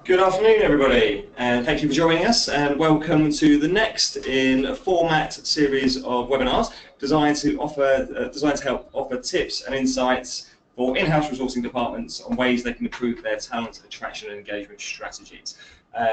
Good afternoon, everybody, and thank you for joining us, and welcome to the next in a format series of webinars designed to help offer tips and insights for in-house resourcing departments on ways they can improve their talent attraction and engagement strategies.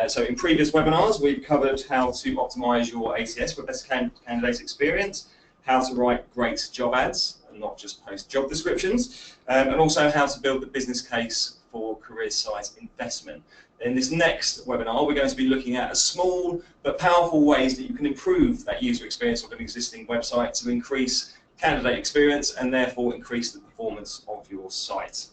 So in previous webinars, we've covered how to optimize your ATS for best candidate experience, how to write great job ads and not just post job descriptions, and also how to build the business case for career site investment. In this next webinar, we're going to be looking at small but powerful ways that you can improve that user experience of an existing website to increase candidate experience and therefore increase the performance of your site.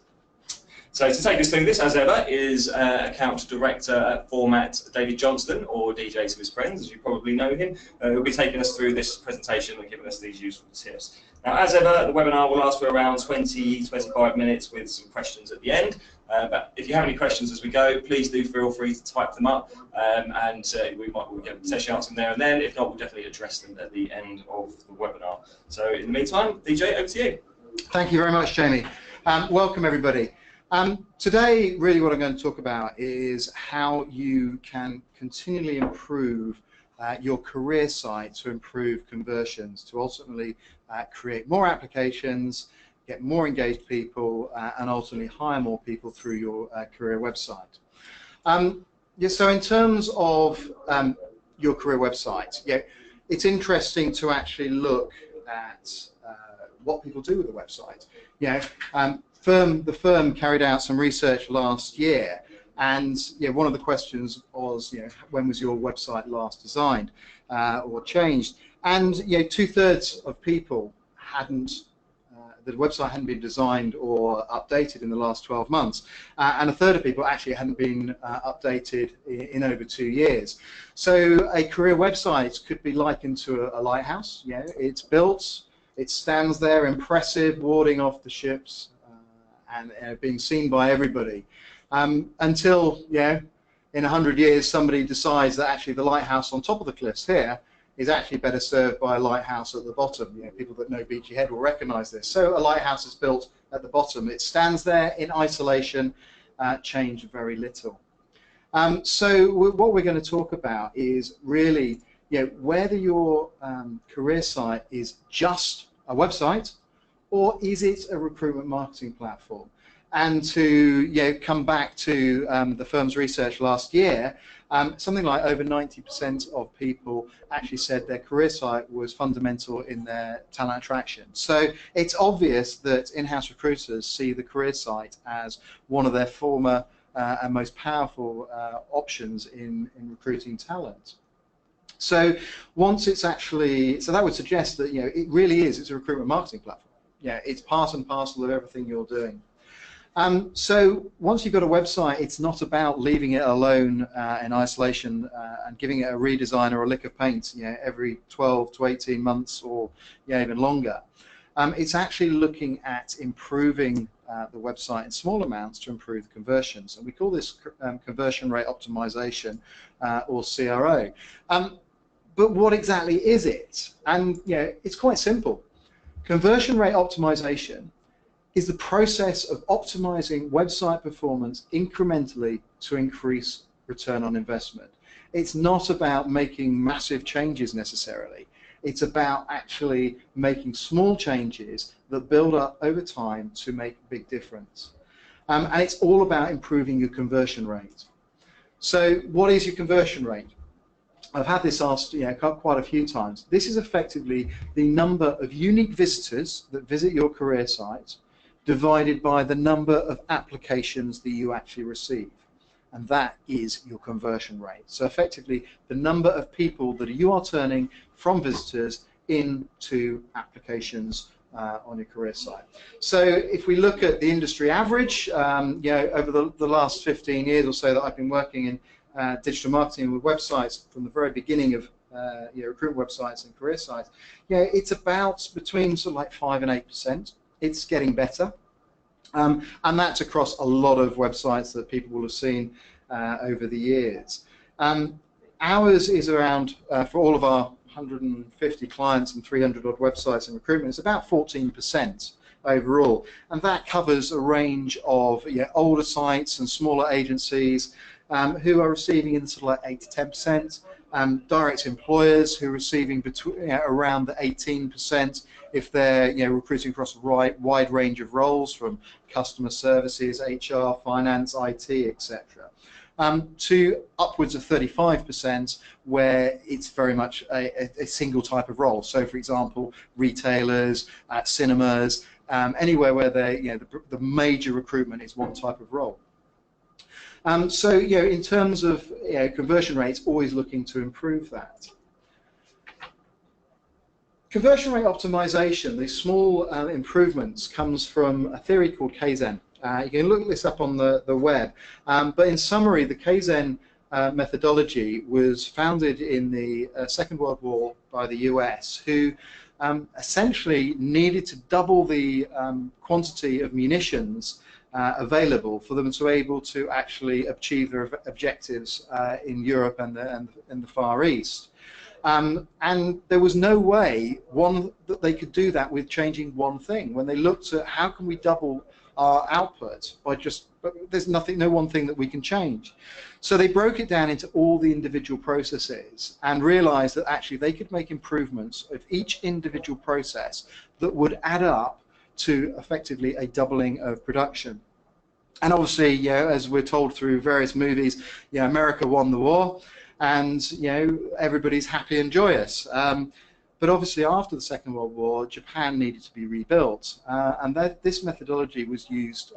So to take us through this, as ever, is Account Director at Format, David Johnston, or DJ to his friends, as you probably know him, who'll be taking us through this presentation and giving us these useful tips. Now, as ever, the webinar will last for around 20-25 minutes with some questions at the end. But if you have any questions as we go, please do feel free to type them up, and we'll get potentially answer them there and then. If not, we'll definitely address them at the end of the webinar. So in the meantime, DJ, over to you. Thank you very much, Jamie. Welcome, everybody. Today, really what I'm going to talk about is how you can continually improve your career site to improve conversions, to ultimately create more applications, get more engaged people, and ultimately hire more people through your career website. So in terms of your career website, it's interesting to actually look at what people do with the website. The firm carried out some research last year, and one of the questions was, when was your website last designed or changed? And 2/3 of people the website hadn't been designed or updated in the last 12 months, and 1/3 of people actually hadn't been updated in over 2 years. So a career website could be likened to a lighthouse. It's built, it stands there impressive, warding off the ships, and being seen by everybody, until in 100 years somebody decides that actually the lighthouse on top of the cliffs here is actually better served by a lighthouse at the bottom. People that know Beachy Head will recognise this. So a lighthouse is built at the bottom. It stands there in isolation, changed very little. So what we're going to talk about is really whether your career site is just a website, or is it a recruitment marketing platform? And to come back to the firm's research last year, something like over 90% of people actually said their career site was fundamental in their talent attraction. So it's obvious that in-house recruiters see the career site as one of their former and most powerful options in recruiting talent. So once it's actually, so that would suggest that it really is, it's a recruitment marketing platform. It's part and parcel of everything you're doing. So once you've got a website, it's not about leaving it alone in isolation and giving it a redesign or a lick of paint every 12 to 18 months or even longer. It's actually looking at improving the website in small amounts to improve conversions, and we call this conversion rate optimization, or CRO. But what exactly is it? And it's quite simple. Conversion rate optimization is the process of optimizing website performance incrementally to increase return on investment. It's not about making massive changes necessarily. It's about actually making small changes that build up over time to make a big difference. And it's all about improving your conversion rate. So what is your conversion rate? I've had this asked quite a few times. This is effectively the number of unique visitors that visit your career site divided by the number of applications that you actually receive. And that is your conversion rate. So effectively, the number of people that you are turning from visitors into applications on your career site. So if we look at the industry average, over the last 15 years or so that I've been working in digital marketing with websites from the very beginning of recruitment websites and career sites, it's about between sort of like 5 and 8%. It's getting better, and that's across a lot of websites that people will have seen over the years. Ours is around, for all of our 150 clients and 300 odd websites in recruitment, it's about 14% overall, and that covers a range of older sites and smaller agencies, who are receiving in sort of like 8 to 10%. Direct employers who are receiving between around the 18% if they're recruiting across a wide range of roles from customer services, HR, finance, IT, etc. To upwards of 35% where it's very much a single type of role. So, for example, retailers, cinemas, anywhere where the major recruitment is one type of role. So, in terms of conversion rates, always looking to improve that. Conversion rate optimization, these small improvements, comes from a theory called Kaizen. You can look this up on the web, but in summary, the Kaizen methodology was founded in the Second World War by the US, who essentially needed to double the quantity of munitions available for them to be able to actually achieve their objectives in Europe and the Far East. And there was no way that they could do that with changing one thing. When they looked at how can we double our output but there's no one thing that we can change. So they broke it down into all the individual processes and realized that actually they could make improvements of each individual process that would add up to effectively a doubling of production. And obviously, as we're told through various movies, America won the war, and everybody's happy and joyous. But obviously, after the Second World War, Japan needed to be rebuilt, and this methodology was used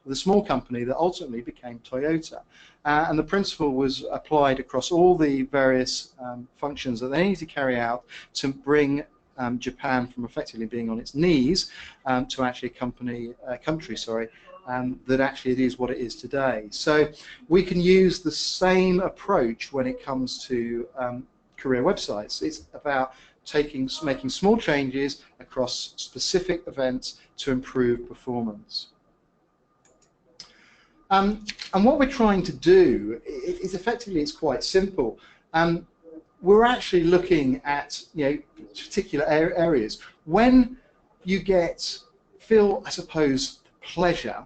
with a small company that ultimately became Toyota. And the principle was applied across all the various functions that they needed to carry out to bring Japan from effectively being on its knees to actually a country, that actually it is what it is today. So we can use the same approach when it comes to career websites. It's about making small changes across specific events to improve performance. And what we're trying to do is effectively, it's quite simple. We're actually looking at particular areas. When you feel, I suppose, pleasure,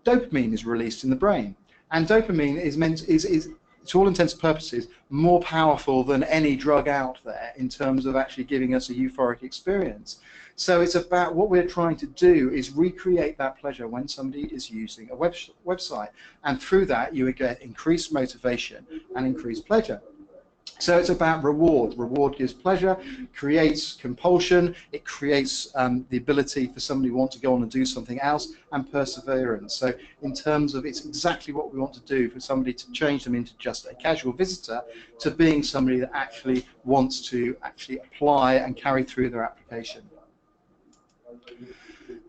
dopamine is released in the brain, and dopamine is to all intents and purposes more powerful than any drug out there in terms of actually giving us a euphoric experience. So it's about what we're trying to do is recreate that pleasure when somebody is using a website, and through that you would get increased motivation and increased pleasure. So it's about reward. Reward gives pleasure, creates compulsion, it creates the ability for somebody to want to go on and do something else, and perseverance. So in terms of, it's exactly what we want to do for somebody to change them into just a casual visitor to being somebody that actually wants to actually apply and carry through their application.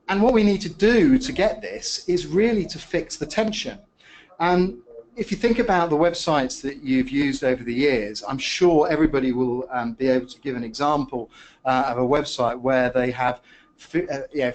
And what we need to do to get this is really to fix the tension. And if you think about the websites that you've used over the years, I'm sure everybody will be able to give an example of a website where they have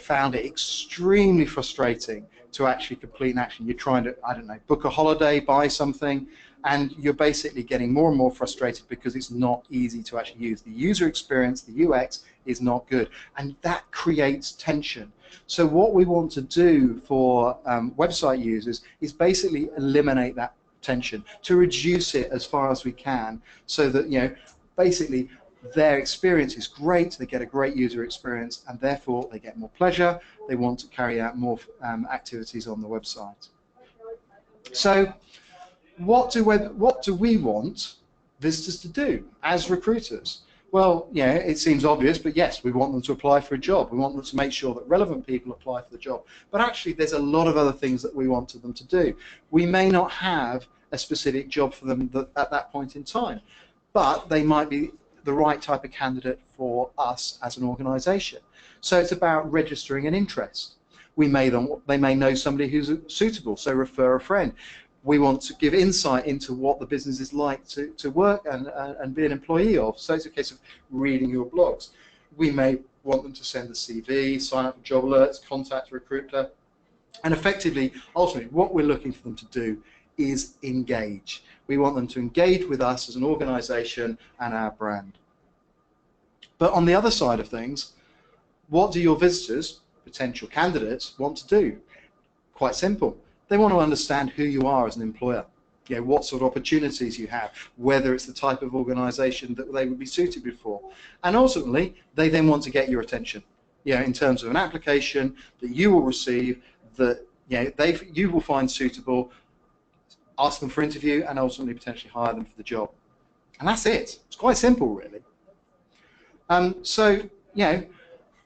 found it extremely frustrating to actually complete an action. You're trying to, I don't know, book a holiday, buy something, and you're basically getting more and more frustrated because it's not easy to actually use. The user experience, the UX, is not good, and that creates tension. So what we want to do for website users is basically eliminate that tension, to reduce it as far as we can, so that basically their experience is great, they get a great user experience, and therefore they get more pleasure, they want to carry out more activities on the website. So what do we want visitors to do as recruiters? Well, it seems obvious, but yes, we want them to apply for a job. We want them to make sure that relevant people apply for the job. But actually, there's a lot of other things that we want them to do. We may not have a specific job for them at that point in time, but they might be the right type of candidate for us as an organization. So it's about registering an interest. They may know somebody who's suitable, so refer a friend. We want to give insight into what the business is like to work and be an employee of. So it's a case of reading your blogs. We may want them to send a CV, sign up for job alerts, contact a recruiter, and effectively, ultimately, what we're looking for them to do is engage. We want them to engage with us as an organization and our brand. But on the other side of things, what do your visitors, potential candidates, want to do? Quite simple. They want to understand who you are as an employer. what sort of opportunities you have, whether it's the type of organisation that they would be suited for. And ultimately, they then want to get your attention, in terms of an application that you will receive that you will find suitable, ask them for interview, and ultimately potentially hire them for the job. And that's it. It's quite simple, really.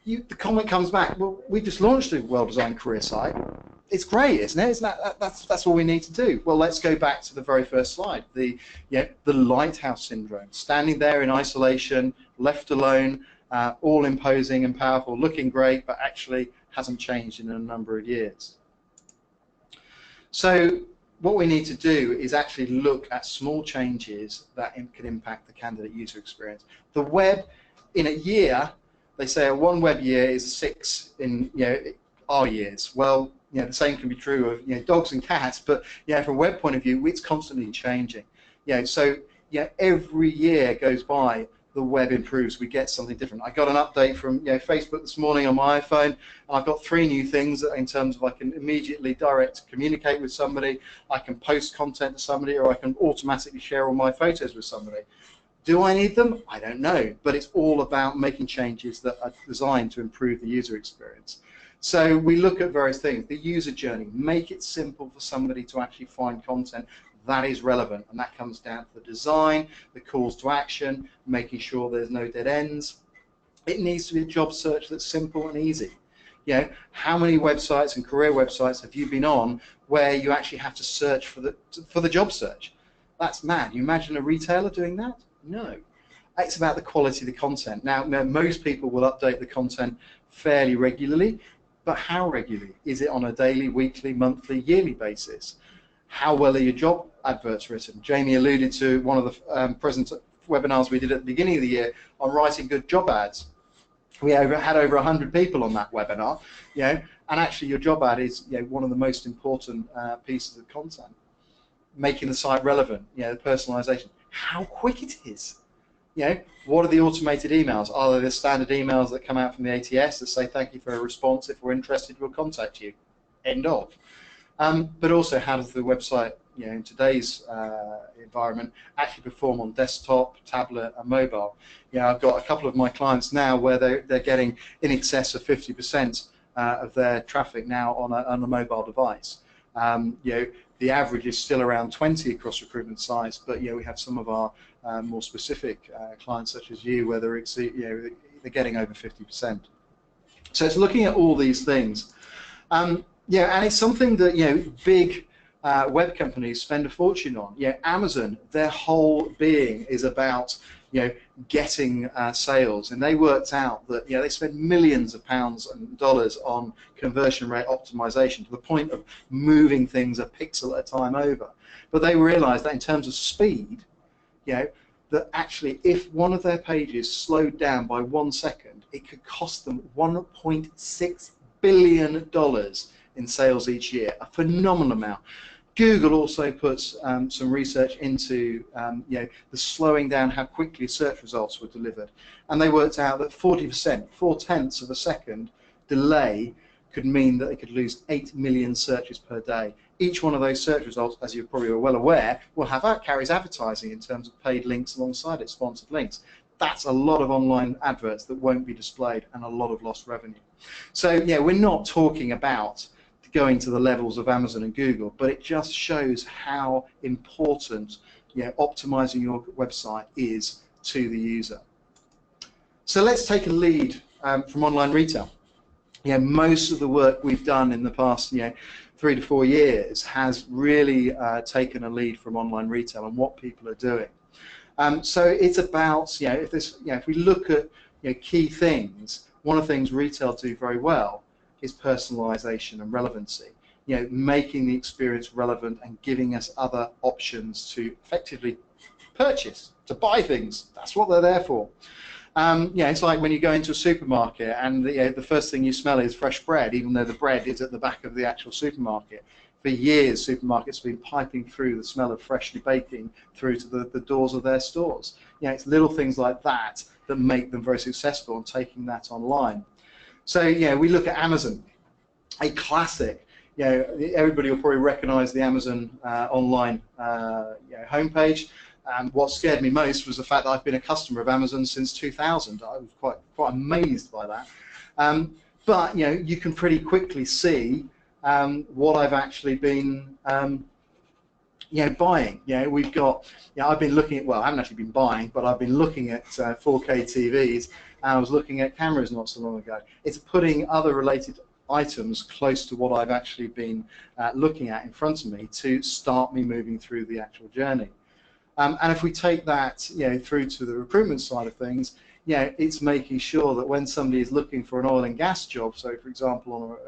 The comment comes back, well, we just launched a well-designed career site. It's great, isn't it? That's all we need to do. Well, let's go back to the very first slide, the lighthouse syndrome, standing there in isolation, left alone, all imposing and powerful, looking great, but actually hasn't changed in a number of years. So what we need to do is actually look at small changes that can impact the candidate user experience. The web, in a year, they say a one web year is 6 in our years. Well, the same can be true of dogs and cats, but from a web point of view, it's constantly changing. So every year goes by, the web improves. We get something different. I got an update from Facebook this morning on my iPhone, and I've got 3 new things in terms of I can immediately direct communicate with somebody, I can post content to somebody, or I can automatically share all my photos with somebody. Do I need them? I don't know, but it's all about making changes that are designed to improve the user experience. So we look at various things. The user journey, make it simple for somebody to actually find content that is relevant, and that comes down to the design, the calls to action, making sure there's no dead ends. It needs to be a job search that's simple and easy. How many websites and career websites have you been on where you actually have to search for the job search? That's mad. You imagine a retailer doing that? No. It's about the quality of the content. Now, most people will update the content fairly regularly, but how regularly? Is it on a daily, weekly, monthly, yearly basis? How well are your job adverts written? Jamie alluded to one of the present webinars we did at the beginning of the year on writing good job ads. We had over 100 people on that webinar, and actually your job ad is one of the most important pieces of content. Making the site relevant, the personalization. How quick it is. What are the automated emails? Are they the standard emails that come out from the ATS that say thank you for a response, if we're interested we'll contact you, end of. But also, how does the website, in today's environment, actually perform on desktop, tablet, and mobile? I've got a couple of my clients now where they're getting in excess of 50% of their traffic now on a mobile device. The average is still around 20 across recruitment sites, but we have some of our more specific clients, such as you, where they're getting over 50%. So it's looking at all these things. And it's something that big web companies spend a fortune on. Amazon, their whole being is about getting sales, and they worked out that they spend millions of pounds and dollars on conversion rate optimization to the point of moving things a pixel at a time over. But they realized that in terms of speed, that actually if one of their pages slowed down by 1 second, it could cost them $1.6 billion in sales each year, a phenomenal amount. Google also puts some research into the slowing down how quickly search results were delivered, and they worked out that 40%, 4/10 of a second delay could mean that they could lose 8 million searches per day. Each one of those search results, as you probably are well aware, carries advertising in terms of paid links alongside it, sponsored links. That's a lot of online adverts that won't be displayed and a lot of lost revenue. So we're not talking about going to the levels of Amazon and Google, but it just shows how important optimizing your website is to the user. So let's take a lead from online retail. Most of the work we've done in the past 3 to 4 years has really taken a lead from online retail and what people are doing. So it's about if we look at key things, one of the things retail do very well is personalization and relevancy. Making the experience relevant and giving us other options to effectively purchase, to buy things. That's what they're there for. It's like when you go into a supermarket and the first thing you smell is fresh bread, even though the bread is at the back of the actual supermarket. For years, supermarkets have been piping through the smell of freshly baking through to the doors of their stores. It's little things like that that make them very successful in taking that online. So we look at Amazon, a classic. everybody will probably recognise the Amazon online homepage. And what scared me most was the fact that I've been a customer of Amazon since 2000. I was quite amazed by that. But you can pretty quickly see what I've actually been buying. We've got. I've been looking at. Well, I haven't actually been buying, but I've been looking at 4K TVs, and I was looking at cameras not so long ago. It's putting other related items close to what I've actually been looking at in front of me to start me moving through the actual journey. And if we take that through to the recruitment side of things, it's making sure that when somebody is looking for an oil and gas job, so for example,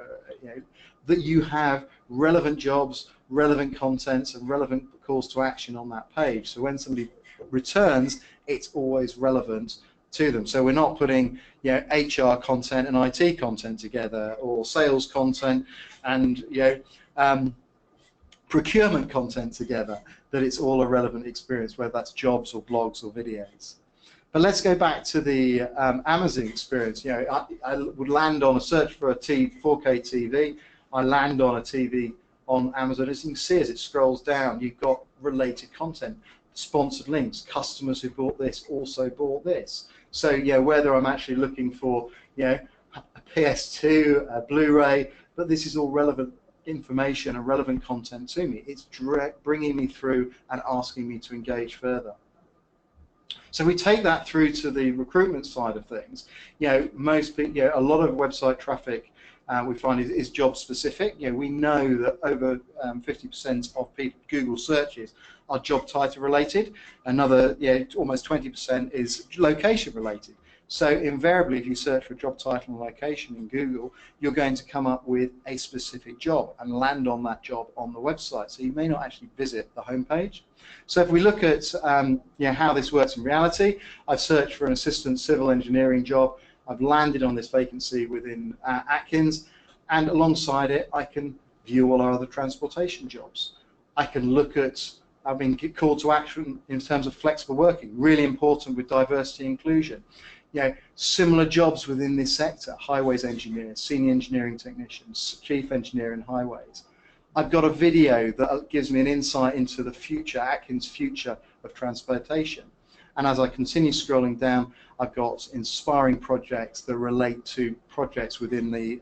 that you have relevant jobs, relevant contents, and relevant calls to action on that page. So when somebody returns, it's always relevant to them. So we're not putting HR content and IT content together, or sales content and procurement content together, that it's all a relevant experience, whether that's jobs or blogs or videos. But let's go back to the Amazon experience. I would land on a search for a 4K TV. I land on a TV on Amazon. As you can see, as it scrolls down, you've got related content, sponsored links, customers who bought this also bought this. So whether I'm actually looking for a PS2, a Blu-ray, but this is all relevant information and relevant content to me. It's bringing me through and asking me to engage further. So we take that through to the recruitment side of things. Most people, a lot of website traffic we find is job specific. We know that over 50% of Google searches are job title related. Another, almost 20% is location related. So invariably, if you search for job title and location in Google, you're going to come up with a specific job and land on that job on the website. So you may not actually visit the homepage. So if we look at how this works in reality, I've searched for an assistant civil engineering job. I've landed on this vacancy within Atkins, and alongside it, I can view all our other transportation jobs. I can look at, I've been called to action in terms of flexible working, really important with diversity and inclusion. Similar jobs within this sector, highways engineer, senior engineering technicians, chief engineer in highways. I've got a video that gives me an insight into the future, Atkins' future of transportation. And as I continue scrolling down, I've got inspiring projects that relate to projects within the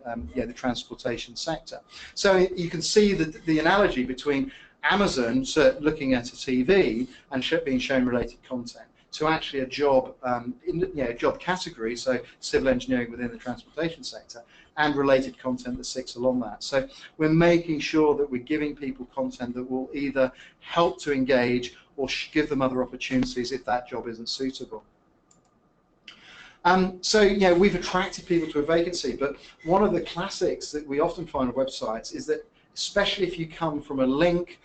transportation sector. So you can see the analogy between Amazon looking at a TV and being shown related content to actually a job job category, so civil engineering within the transportation sector, and related content that sits along that. So we're making sure that we're giving people content that will either help to engage or give them other opportunities if that job isn't suitable. So we've attracted people to a vacancy, but one of the classics that we often find on websites is that, especially if you come from a link,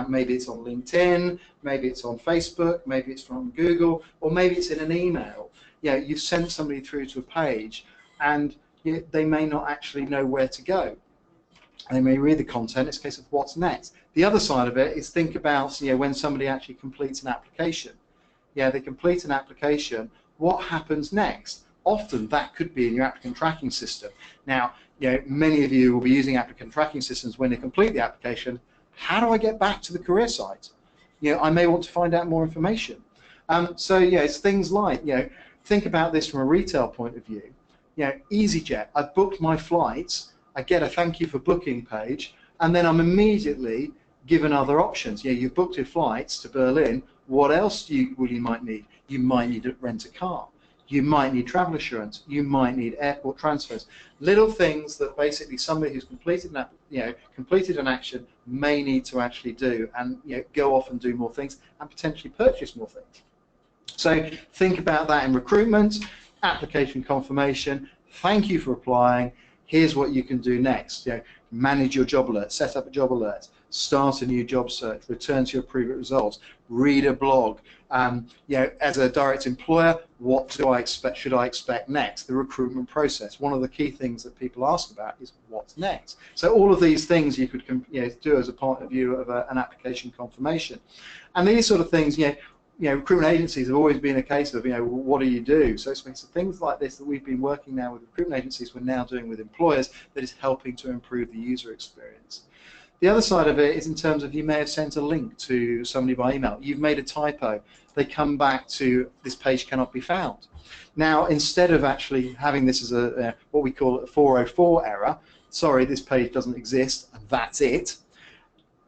maybe it's on LinkedIn, maybe it's on Facebook, maybe it's from Google, or maybe it's in an email. You've sent somebody through to a page, and they may not actually know where to go. They may read the content. It's a case of what's next. The other side of it is think about when somebody actually completes an application. They complete an application. What happens next? Often that could be in your applicant tracking system. Now, many of you will be using applicant tracking systems when they complete the application. How do I get back to the career site? I may want to find out more information. So it's things like, think about this from a retail point of view. EasyJet, I've booked my flights, I get a thank you for booking page, and then I'm immediately given other options. You've booked your flights to Berlin, what else you might need? You might need to rent a car. You might need travel assurance. You might need airport transfers. Little things that basically somebody who's completed an action may need to actually do, and go off and do more things and potentially purchase more things. So think about that in recruitment, application confirmation. Thank you for applying. Here's what you can do next. Manage your job alert, set up a job alert, start a new job search, return to your previous results, read a blog. As a direct employer, what should I expect next? The recruitment process. One of the key things that people ask about is what's next. So all of these things you could do as a point of view of an application confirmation. And these sort of things, recruitment agencies have always been a case of, what do you do? So it's things like this that we've been working now with recruitment agencies, we're now doing with employers, that is helping to improve the user experience. The other side of it is in terms of you may have sent a link to somebody by email. You've made a typo. They come back to this page cannot be found. Now, instead of actually having this as a what we call a 404 error, sorry, this page doesn't exist, and that's it,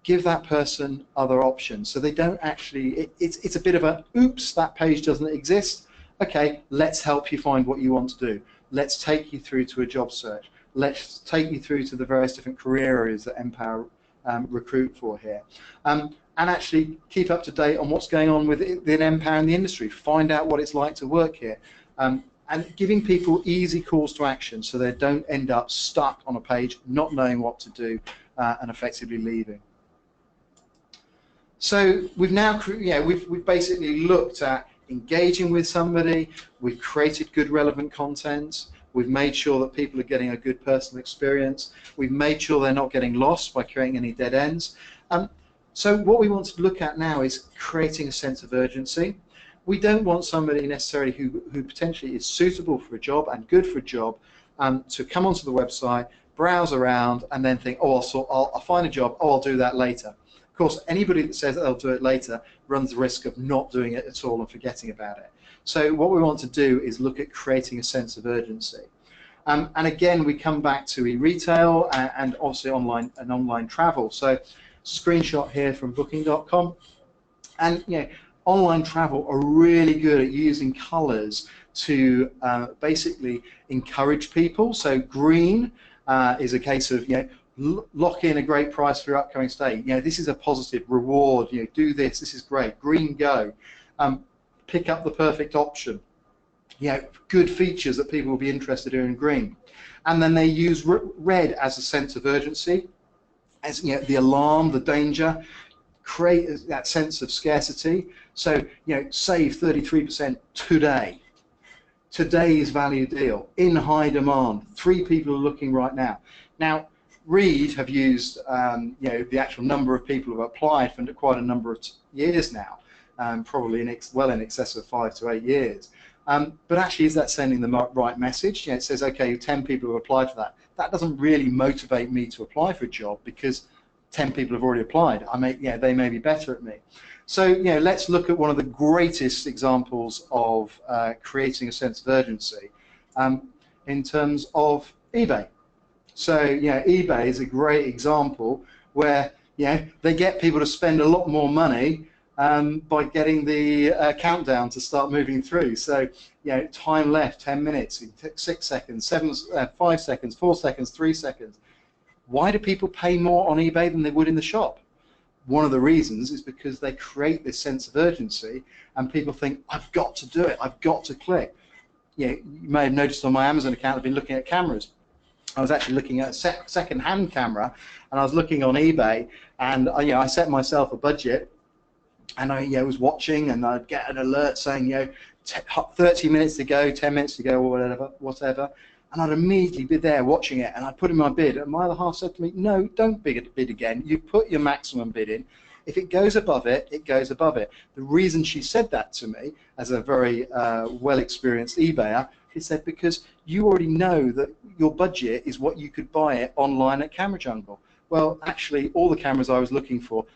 give that person other options. So they don't actually, it's a bit of a, oops, that page doesn't exist. Okay, let's help you find what you want to do. Let's take you through to a job search. Let's take you through to the various different career areas that Empower recruit for here. And actually keep up to date on what's going on within Empower in the industry. Find out what it's like to work here. And giving people easy calls to action so they don't end up stuck on a page, not knowing what to do, and effectively leaving. So we've now, we've basically looked at engaging with somebody, we've created good relevant content, we've made sure that people are getting a good personal experience, we've made sure they're not getting lost by creating any dead ends. So what we want to look at now is creating a sense of urgency. We don't want somebody necessarily who potentially is suitable for a job and good for a job to come onto the website, browse around, and then think, oh, I'll find a job, oh, I'll do that later. Of course, anybody that says they'll do it later runs the risk of not doing it at all and forgetting about it. So what we want to do is look at creating a sense of urgency. And again, we come back to e-retail and obviously online travel. So screenshot here from booking.com. And online travel are really good at using colors to basically encourage people. So green is a case of, lock in a great price for your upcoming stay. This is a positive reward. Do this. This is great. Green, go. Pick up the perfect option. Good features that people will be interested in green. And then they use red as a sense of urgency, as the alarm, the danger. Create that sense of scarcity. So save 33% today. Today's value deal in high demand. 3 people are looking right now. Now, Reed have used the actual number of people who have applied for quite a number of years now, probably well in excess of 5 to 8 years. But actually, is that sending the right message? It says, okay, 10 people have applied for that. That doesn't really motivate me to apply for a job because 10 people have already applied. They may be better at me. So let's look at one of the greatest examples of creating a sense of urgency in terms of eBay. So eBay is a great example where they get people to spend a lot more money by getting the countdown to start moving through. So time left 10 minutes, 6 seconds, 5 seconds, 4 seconds, 3 seconds. Why do people pay more on eBay than they would in the shop? One of the reasons is because they create this sense of urgency and people think, I've got to do it, I've got to click. You may have noticed on my Amazon account I've been looking at cameras. I was actually looking at a second-hand camera and I was looking on eBay and I set myself a budget and I was watching and I'd get an alert saying 30 minutes to go, 10 minutes to go or whatever. And I'd immediately be there watching it, and I'd put in my bid, and my other half said to me, no, don't bid again. You put your maximum bid in. If it goes above it, it goes above it. The reason she said that to me, as a very well-experienced eBayer, she said, because you already know that your budget is what you could buy it online at Camera Jungle. Well, actually, all the cameras I was looking for,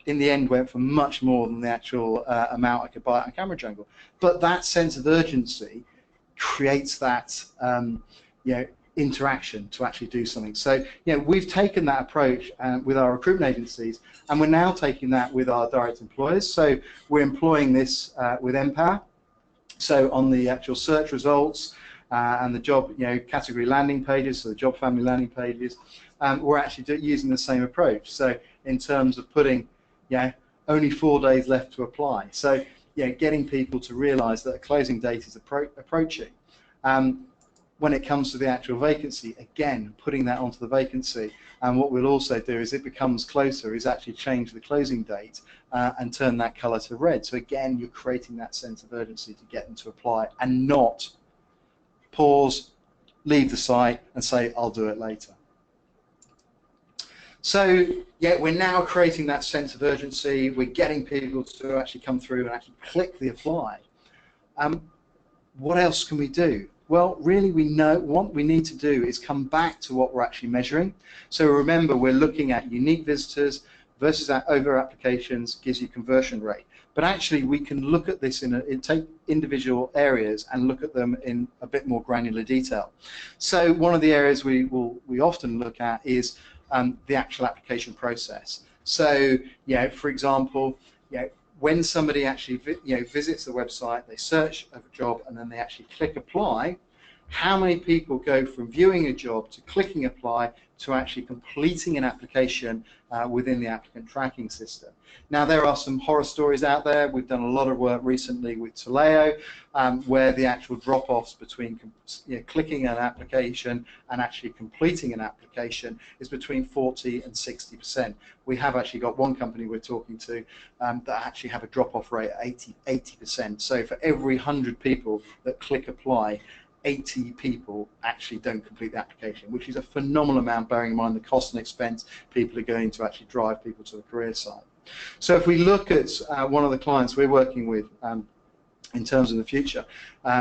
in the end, went for much more than the actual amount I could buy it on Camera Jungle. But that sense of urgency creates that interaction to actually do something. So we've taken that approach with our recruitment agencies, and we're now taking that with our direct employers. So we're employing this with Empower. So on the actual search results and the job category landing pages, so the job family landing pages, we're actually using the same approach. So in terms of putting only 4 days left to apply. So getting people to realise that a closing date is approaching. When it comes to the actual vacancy, again, putting that onto the vacancy, and what we'll also do is it becomes closer, is actually change the closing date and turn that colour to red. So again, you're creating that sense of urgency to get them to apply and not pause, leave the site and say, I'll do it later. So we're now creating that sense of urgency. We're getting people to actually come through and actually click the apply. What else can we do? Well, really, we know what we need to do is come back to what we're actually measuring. So remember, we're looking at unique visitors versus our over applications gives you conversion rate. But actually, we can look at this take individual areas and look at them in a bit more granular detail. So one of the areas we often look at is the actual application process. So, for example, when somebody actually visits the website, they search a job, and then they actually click apply, how many people go from viewing a job to clicking apply to actually completing an application within the applicant tracking system? Now, there are some horror stories out there. We've done a lot of work recently with Taleo, where the actual drop-offs between clicking an application and actually completing an application is between 40 and 60%. We have actually got one company we're talking to that actually have a drop-off rate of 80%. So for every 100 people that click apply, 80 people actually don't complete the application, which is a phenomenal amount, bearing in mind the cost and expense people are going to actually drive people to the career site. So if we look at one of the clients we're working with in terms of the future,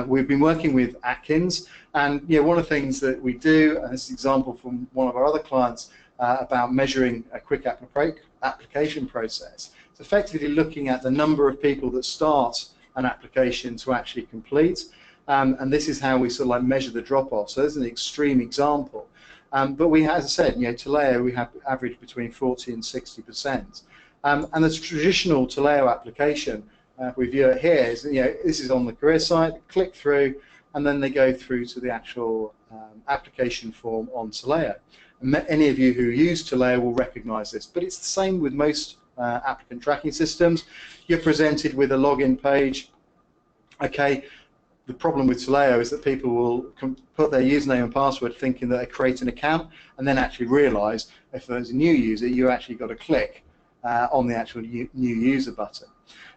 we've been working with Atkins, and one of the things that we do, and this is an example from one of our other clients about measuring a quick application process, it's effectively looking at the number of people that start an application to actually complete. And this is how we sort of like measure the drop-off. So this is an extreme example. But we, as I said, Taleo, we have average between 40 and 60%. And the traditional Taleo application, if we view it here, is, this is on the career site, click through, and then they go through to the actual application form on Taleo. And any of you who use Taleo will recognize this, but it's the same with most applicant tracking systems. You're presented with a login page. Okay. The problem with Taleo is that people will put their username and password thinking that they create an account, and then actually realize if there's a new user, you actually got to click on the actual new user button.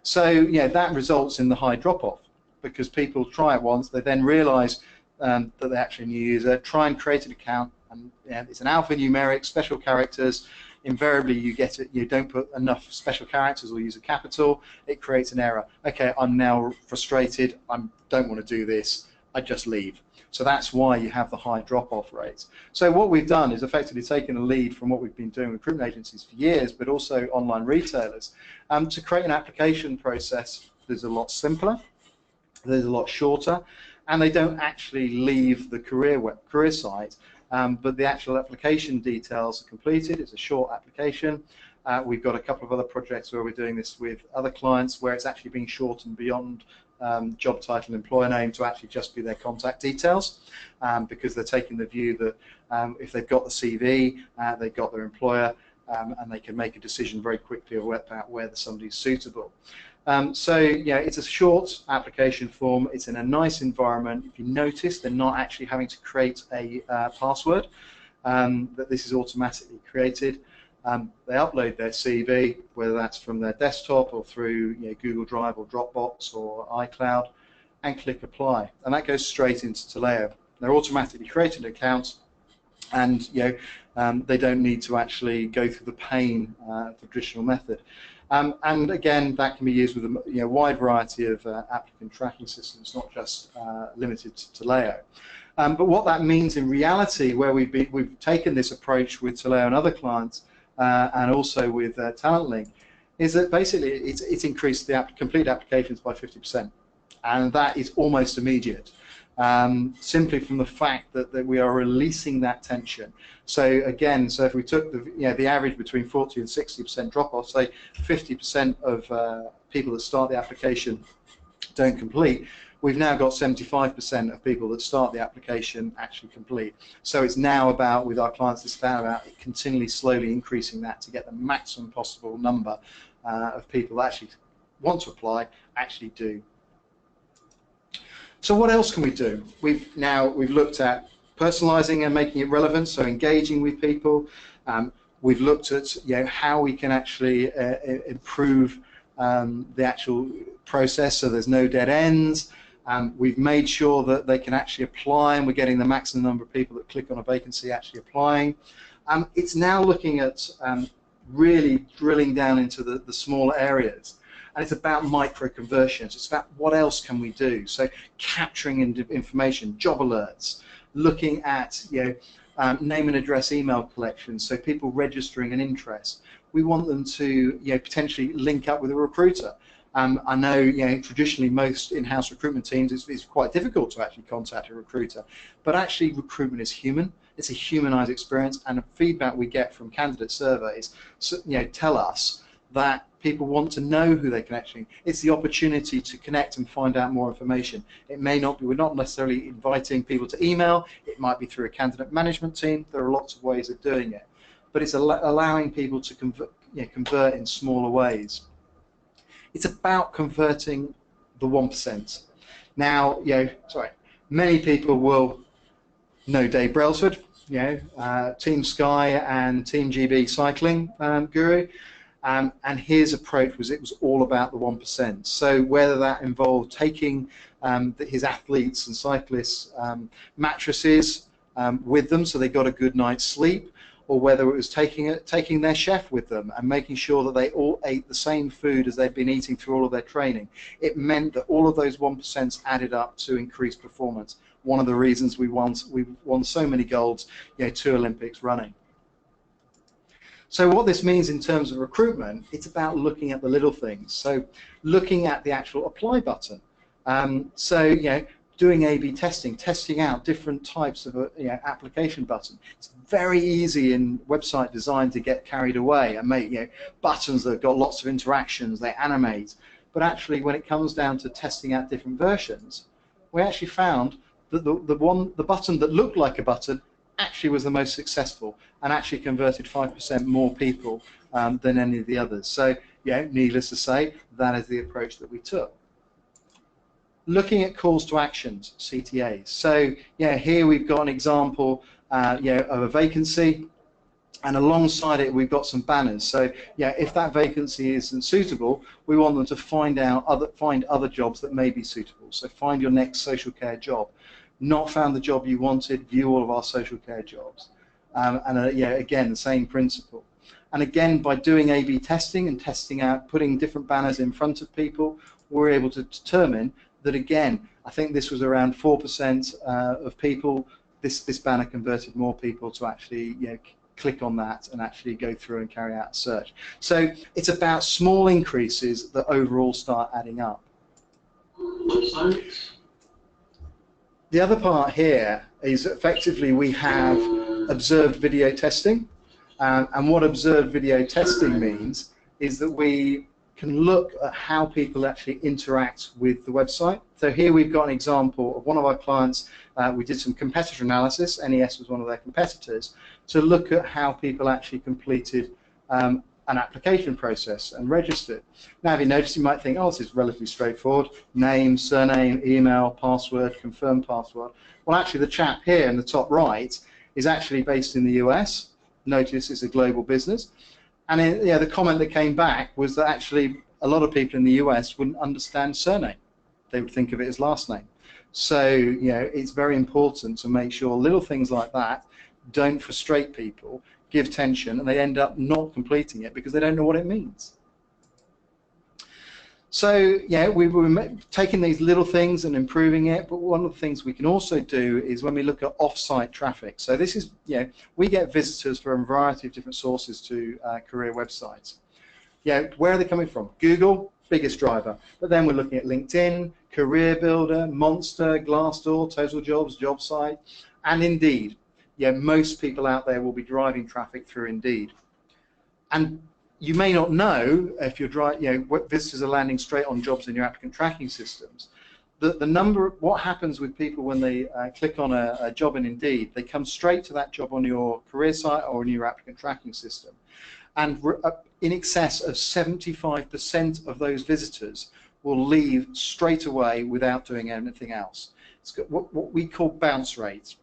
So that results in the high drop-off, because people try it once, they then realize that they're actually a new user, try and create an account, and it's an alphanumeric, special characters. Invariably you don't put enough special characters or use a capital, it creates an error. Okay, I'm now frustrated, I don't want to do this, I just leave. So that's why you have the high drop-off rates. So what we've done is effectively taken a lead from what we've been doing with recruitment agencies for years, but also online retailers, to create an application process that's a lot simpler, that's a lot shorter, and they don't actually leave the career site. But the actual application details are completed. It's a short application. We've got a couple of other projects where we're doing this with other clients where it's actually being shortened beyond job title and employer name to actually just be their contact details, because they're taking the view that if they've got the CV, they've got their employer, and they can make a decision very quickly about whether somebody's suitable. So it's a short application form. It's in a nice environment. If you notice, they're not actually having to create a password. That this is automatically created. They upload their CV, whether that's from their desktop or through Google Drive or Dropbox or iCloud, and click apply, and that goes straight into Taleo. They're automatically creating an account, and they don't need to actually go through the pain of the traditional method. And again, that can be used with a wide variety of applicant tracking systems, not just limited to Taleo. But what that means in reality, where we've taken this approach with Taleo and other clients, and also with TalentLink, is that basically it's increased the complete applications by 50%, and that is almost immediate. Simply from the fact that we are releasing that tension. So again, if we took the average between 40 and 60% drop-off, say 50% of people that start the application don't complete, we've now got 75% of people that start the application actually complete. So it's now about, with our clients, it's about continually slowly increasing that to get the maximum possible number of people that actually want to apply, actually do. So what else can we do? We've looked at personalizing and making it relevant, so engaging with people. We've looked at how we can actually improve the actual process so there's no dead ends. We've made sure that they can actually apply, and we're getting the maximum number of people that click on a vacancy actually applying. It's now looking at really drilling down into the smaller areas. and it's about micro conversions. It's about what else can we do. So capturing information, job alerts, looking at name and address email collections, so people registering an interest. We want them to potentially link up with a recruiter. I know traditionally most in-house recruitment teams it's quite difficult to actually contact a recruiter, but actually recruitment is human. It's a humanized experience, and the feedback we get from candidate surveys tell us that people want to know who they can actually. It's the opportunity to connect and find out more information. It may not be, we're not necessarily inviting people to email. It might be through a candidate management team. There are lots of ways of doing it, but it's allowing people to convert in smaller ways. It's about converting the 1%. Now, many people will know Dave Brailsford, Team Sky and Team GB cycling guru, and his approach was all about the 1%. So whether that involved taking his athletes and cyclists mattresses with them so they got a good night's sleep, or whether it was taking their chef with them and making sure that they all ate the same food as they'd been eating through all of their training. It meant that all of those 1% added up to increased performance. One of the reasons we've won so many golds, 2 Olympics running. So what this means in terms of recruitment, it's about looking at the little things. So looking at the actual apply button. Doing A/B testing out different types of application button. It's very easy in website design to get carried away and make buttons that have got lots of interactions, they animate. But actually, when it comes down to testing out different versions, we actually found that the button that looked like a button actually was the most successful and actually converted 5% more people than any of the others. So needless to say, that is the approach that we took. Looking at calls to actions, CTAs. So here we've got an example of a vacancy, and alongside it we've got some banners. So if that vacancy isn't suitable, we want them to find other jobs that may be suitable. So find your next social care job. Not found the job you wanted, view all of our social care jobs. Again, the same principle. And again, by doing A/B testing and testing out, putting different banners in front of people, we're able to determine that, again, I think this was around 4% of people, this banner converted more people to actually click on that and actually go through and carry out a search. So it's about small increases that overall start adding up. The other part here is effectively we have observed video testing, and what observed video testing means is that we can look at how people actually interact with the website. So here we've got an example of one of our clients. We did some competitor analysis. NES was one of their competitors, to look at how people actually completed an application process and registered. Now, if you notice, you might think, oh, this is relatively straightforward. Name, surname, email, password, confirm password. Well, actually, the chap here in the top right is actually based in the US. Notice it's a global business. And the comment that came back was that actually a lot of people in the US wouldn't understand surname. They would think of it as last name. So it's very important to make sure little things like that don't frustrate people, give tension, and they end up not completing it because they don't know what it means. So we were taking these little things and improving it, but one of the things we can also do is when we look at off-site traffic. So this is, we get visitors from a variety of different sources to career websites. Where are they coming from? Google, biggest driver, but then we're looking at LinkedIn, Career Builder, Monster, Glassdoor, Total Jobs, JobSite, and Indeed. Most people out there will be driving traffic through Indeed. And you may not know if you're what visitors are landing straight on jobs in your applicant tracking systems. What happens with people when they click on a job in Indeed, they come straight to that job on your career site or in your applicant tracking system. And in excess of 75% of those visitors will leave straight away without doing anything else. It's got what we call bounce rates.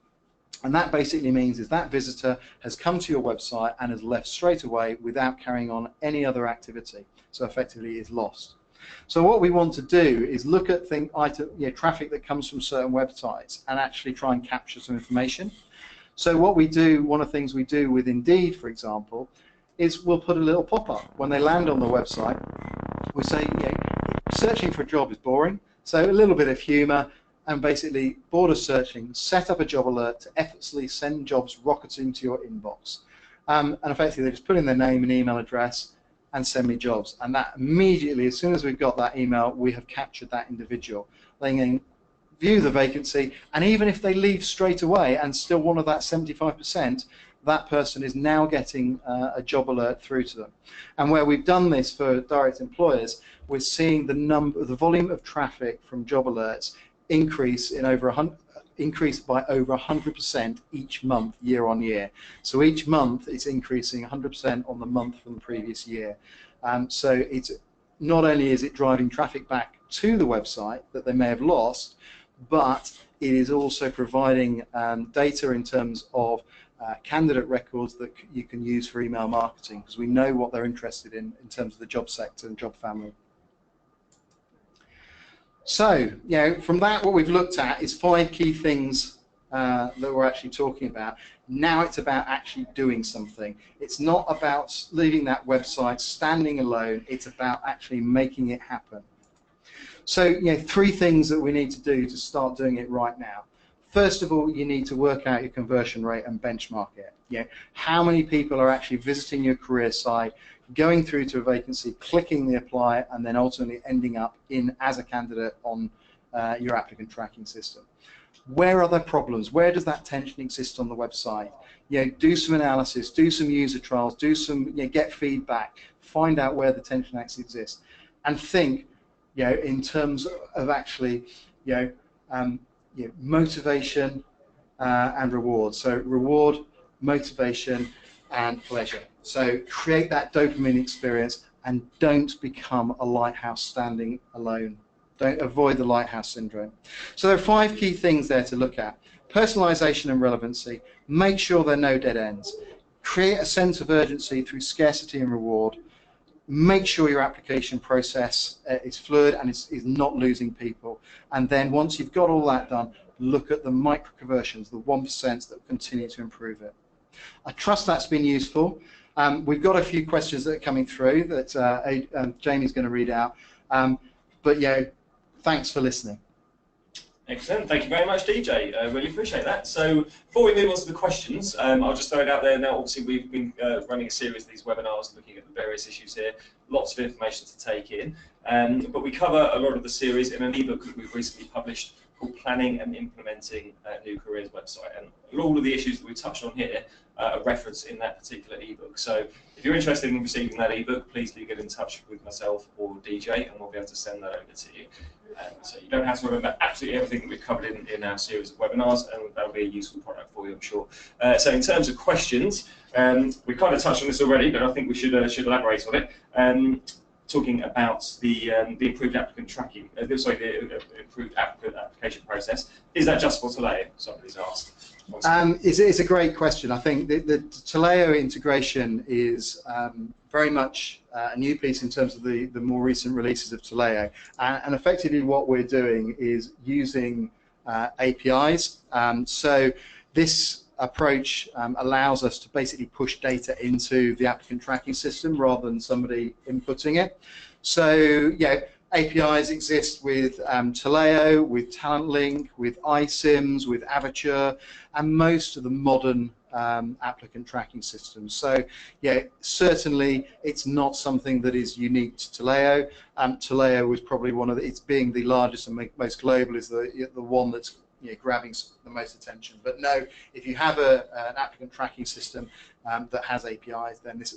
And that basically means is that visitor has come to your website and has left straight away without carrying on any other activity. So effectively is lost. So what we want to do is look at traffic that comes from certain websites and actually try and capture some information. So what we do, one of the things we do with Indeed, for example, is we'll put a little pop-up when they land on the website. We say, searching for a job is boring, so a little bit of humour, and basically bored of searching, set up a job alert to effortlessly send jobs rocketing to your inbox. And effectively they just put in their name and email address and send me jobs. And that immediately, as soon as we've got that email, we have captured that individual. They can view the vacancy, and even if they leave straight away and still one of that 75%, that person is now getting a job alert through to them. And where we've done this for direct employers, we're seeing the volume of traffic from job alerts increase by over 100% each month, year on year. So each month it's increasing 100% on the month from the previous year. So it's not only is it driving traffic back to the website that they may have lost, but it is also providing data in terms of candidate records that you can use for email marketing, because we know what they're interested in terms of the job sector and job family. So, from that, what we've looked at is 5 key things that we're actually talking about. Now it's about actually doing something. It's not about leaving that website standing alone. It's about actually making it happen. So, 3 things that we need to do to start doing it right now. First of all, you need to work out your conversion rate and benchmark it. How many people are actually visiting your career site, going through to a vacancy, clicking the apply, and then ultimately ending up as a candidate on your applicant tracking system. Where are there problems? Where does that tension exist on the website? Do some analysis, do some user trials, get feedback, find out where the tension actually exists, and think, in terms of actually, motivation and reward. So reward, motivation, and pleasure. So create that dopamine experience and don't become a lighthouse standing alone. Don't avoid the lighthouse syndrome. So there are 5 key things there to look at. Personalization and relevancy. Make sure there are no dead ends. Create a sense of urgency through scarcity and reward. Make sure your application process is fluid and is not losing people. And then once you've got all that done, look at the micro conversions, the 1% that continue to improve it. I trust that's been useful. We've got a few questions that are coming through that Jamie's going to read out. But thanks for listening. Excellent. Thank you very much, DJ. I really appreciate that. So before we move on to the questions, I'll just throw it out there now. Obviously, we've been running a series of these webinars looking at the various issues here. Lots of information to take in. But we cover a lot of the series in an ebook that we've recently published called Planning and Implementing a New Careers Website. And all of the issues that we touched on here are referenced in that particular ebook. So if you're interested in receiving that ebook, please do get in touch with myself or DJ, and we'll be able to send that over to you. So you don't have to remember absolutely everything that we've covered in our series of webinars, and that'll be a useful product for you, I'm sure. So in terms of questions, we've kind of touched on this already, but I think we should elaborate on it. Talking about the improved applicant tracking, the improved application process. Is that just for Taleo? Somebody's asked. It's a great question. I think the Taleo integration is very much a new piece in terms of the more recent releases of Taleo. And effectively what we're doing is using APIs. So this approach allows us to basically push data into the applicant tracking system rather than somebody inputting it. So APIs exist with Taleo, with TalentLink, with iSIMS, with Avature, and most of the modern applicant tracking systems. So certainly it's not something that is unique to Taleo. Taleo is probably one of it's being the largest and most global, is the one that's grabbing the most attention. But no, if you have an applicant tracking system that has APIs, then this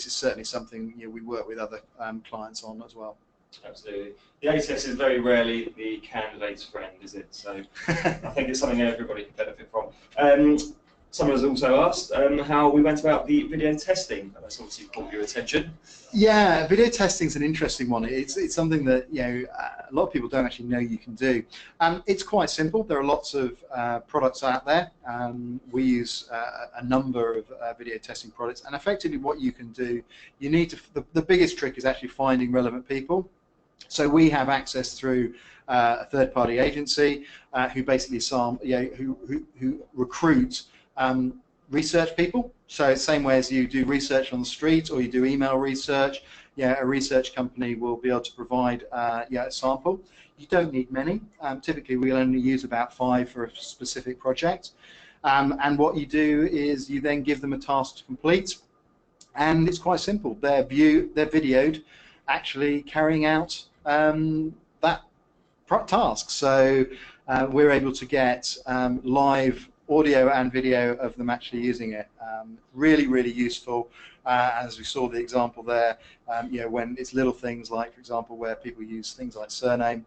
is certainly something we work with other clients on as well. Absolutely. The ATS is very rarely the candidate's friend, is it? So I think it's something everybody can benefit from. Someone has also asked how we went about the video testing. That's obviously caught your attention. Yeah, video testing is an interesting one. It's something that a lot of people don't actually know you can do. It's quite simple. There are lots of products out there. We use a number of video testing products, and effectively what you can do, you need to. The biggest trick is actually finding relevant people. So we have access through a third-party agency who basically who recruit research people. So same way as you do research on the street or you do email research, a research company will be able to provide a sample. You don't need many. Typically, we'll only use about 5 for a specific project. And what you do is you then give them a task to complete, and it's quite simple. They're videoed actually carrying out that task. So we're able to get live audio and video of them actually using it. Really, really useful. As we saw the example there, when it's little things like, for example, where people use things like surname.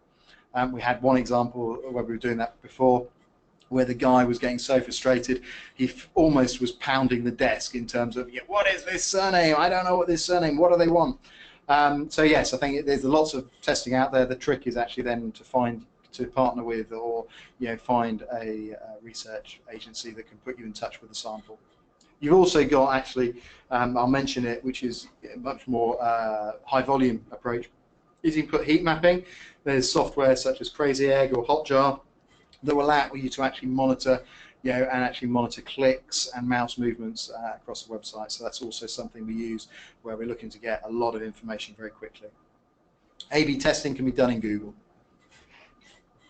We had one example where we were doing that before, where the guy was getting so frustrated, he almost was pounding the desk in terms of, what is this surname? I don't know what this surname, what do they want? So yes, I think there's lots of testing out there. The trick is actually then to partner with or find a research agency that can put you in touch with the sample. You've also got actually, I'll mention it, which is a much more high volume approach, is you can put heat mapping. There's software such as Crazy Egg or Hotjar that will allow you to actually monitor, and actually monitor clicks and mouse movements across the website. So that's also something we use where we're looking to get a lot of information very quickly. A/B testing can be done in Google.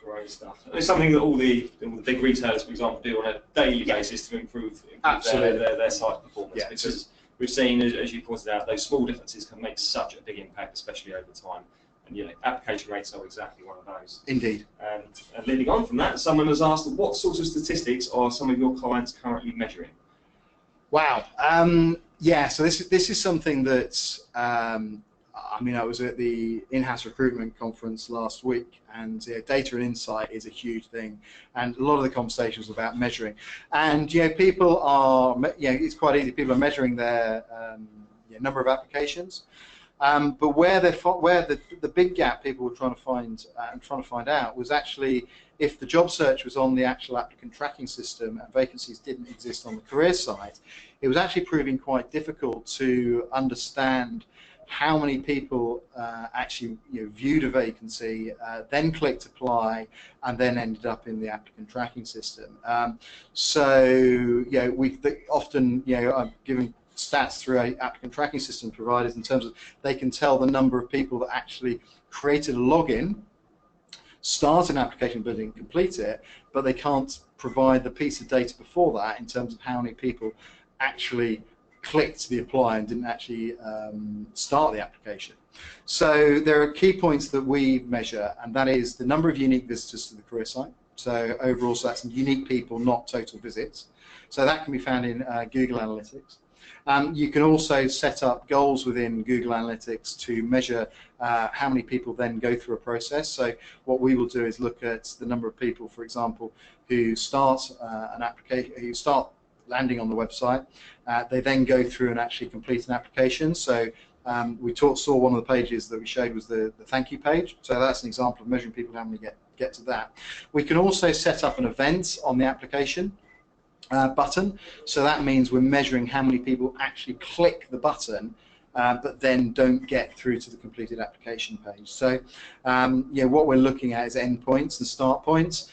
Great stuff. It's something that all the big retailers, for example, do on a daily basis to improve their site performance. Yeah, because we've seen, as you pointed out, those small differences can make such a big impact, especially over time. And application rates are exactly one of those. Indeed. And leading on from that, someone has asked, what sorts of statistics are some of your clients currently measuring? Wow. So this is something that I was at the in-house recruitment conference last week, and data and insight is a huge thing, and a lot of the conversations are about measuring. And people are, it's quite easy. People are measuring their number of applications. But where the big gap people were trying to find out was actually if the job search was on the actual applicant tracking system and vacancies didn't exist on the career site, it was actually proving quite difficult to understand how many people actually viewed a vacancy, then clicked apply, and then ended up in the applicant tracking system. We often I'm giving stats through applicant tracking system providers in terms of they can tell the number of people that actually created a login, start an application but didn't complete it, but they can't provide the piece of data before that in terms of how many people actually clicked the apply and didn't actually start the application. So there are key points that we measure, and that is the number of unique visitors to the career site. So overall, so that's unique people, not total visits. So that can be found in Google Analytics. You can also set up goals within Google Analytics to measure how many people then go through a process. So what we will do is look at the number of people, for example, who start an application, who start landing on the website. They then go through and actually complete an application. So we saw one of the pages that we showed was the thank you page. So that's an example of measuring people, how many get to that. We can also set up an event on the application button. So that means we're measuring how many people actually click the button but then don't get through to the completed application page. So what we're looking at is endpoints and start points.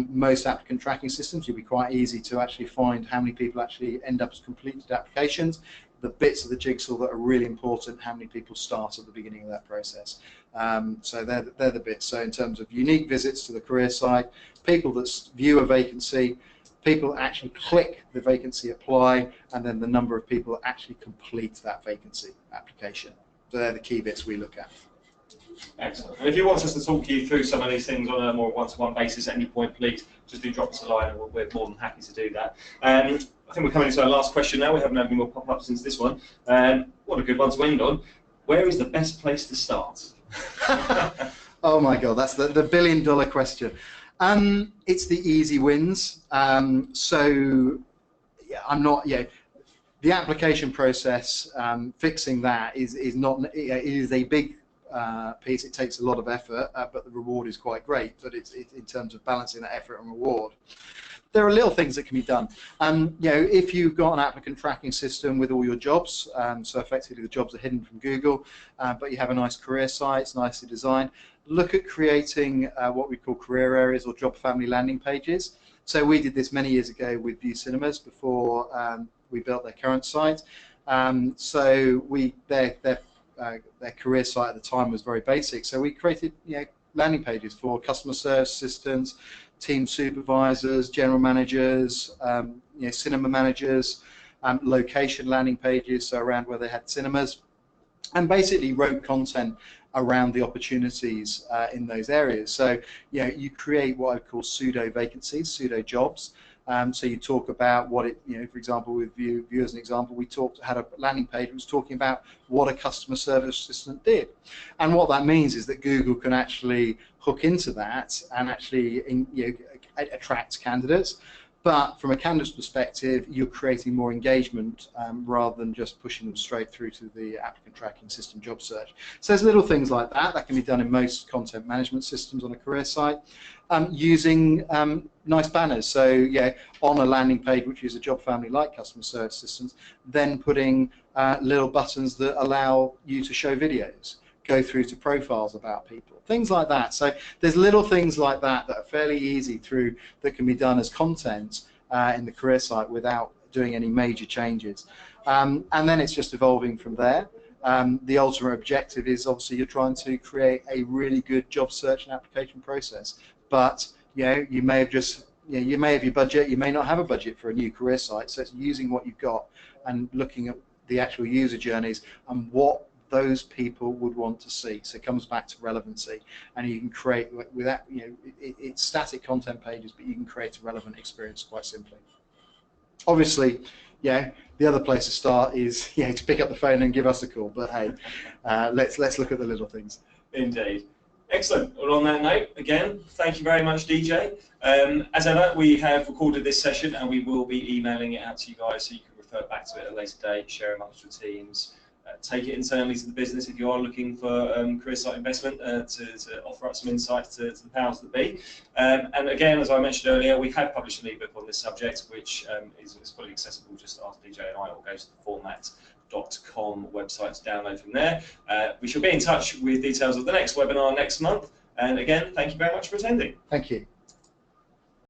Most applicant tracking systems, you'll be quite easy to actually find how many people actually end up as completed applications. The bits of the jigsaw that are really important, how many people start at the beginning of that process. So they're the bits. So in terms of unique visits to the career site, people that view a vacancy, people that actually click the vacancy apply, and then the number of people that actually complete that vacancy application. So they're the key bits we look at. Excellent. And if you want us to talk you through some of these things on a more one-to-one basis at any point, please just do drop us a line, and we're more than happy to do that. I think we're coming to our last question now. We haven't had any more pop-ups since this one. What a good one to end on. Where is the best place to start? Oh my God, that's the billion-dollar question. It's the easy wins. So yeah, the application process, fixing that is not. It is a big piece. It takes a lot of effort, but the reward is quite great. But it's in terms of balancing that effort and reward. There are little things that can be done. If you've got an applicant tracking system with all your jobs, so effectively the jobs are hidden from Google, but you have a nice career site, it's nicely designed, look at creating what we call career areas or job family landing pages. So we did this many years ago with View Cinemas before we built their current site. So they're their career site at the time was very basic. So we created landing pages for customer service assistants, team supervisors, general managers, cinema managers, location landing pages, so around where they had cinemas, and basically wrote content around the opportunities in those areas. So you create what I call pseudo vacancies, pseudo jobs. So you talk about what it, for example, with View as an example, we had a landing page that was talking about what a customer service assistant did. And what that means is that Google can actually hook into that and actually attract candidates. But from a candidate's perspective, you're creating more engagement rather than just pushing them straight through to the applicant tracking system job search. So there's little things like that can be done in most content management systems on a career site. Using nice banners, so on a landing page which is a job family like customer service assistants, then putting little buttons that allow you to show videos, go through to profiles about people, things like that. So there's little things like that are fairly easy that can be done as content in the career site without doing any major changes. And then it's just evolving from there. The ultimate objective is obviously you're trying to create a really good job search and application process. But you may have you may have your budget, you may not have a budget for a new career site. So it's using what you've got and looking at the actual user journeys and what those people would want to see. So it comes back to relevancy, and you can create with that. It's static content pages, but you can create a relevant experience quite simply. Obviously, the other place to start is to pick up the phone and give us a call. But hey, let's look at the little things. Indeed. Excellent. Well, on that note, again, thank you very much, DJ. As ever, we have recorded this session and we will be emailing it out to you guys so you can refer back to it at a later date, share amongst your teams, take it internally to the business if you are looking for career site investment to offer up some insights to the powers that be. And again, as I mentioned earlier, we have published an ebook on this subject, which is fully accessible. Just ask DJ and I, or go to the format.com website to download from there. We shall be in touch with details of the next webinar next month. And again, thank you very much for attending. Thank you.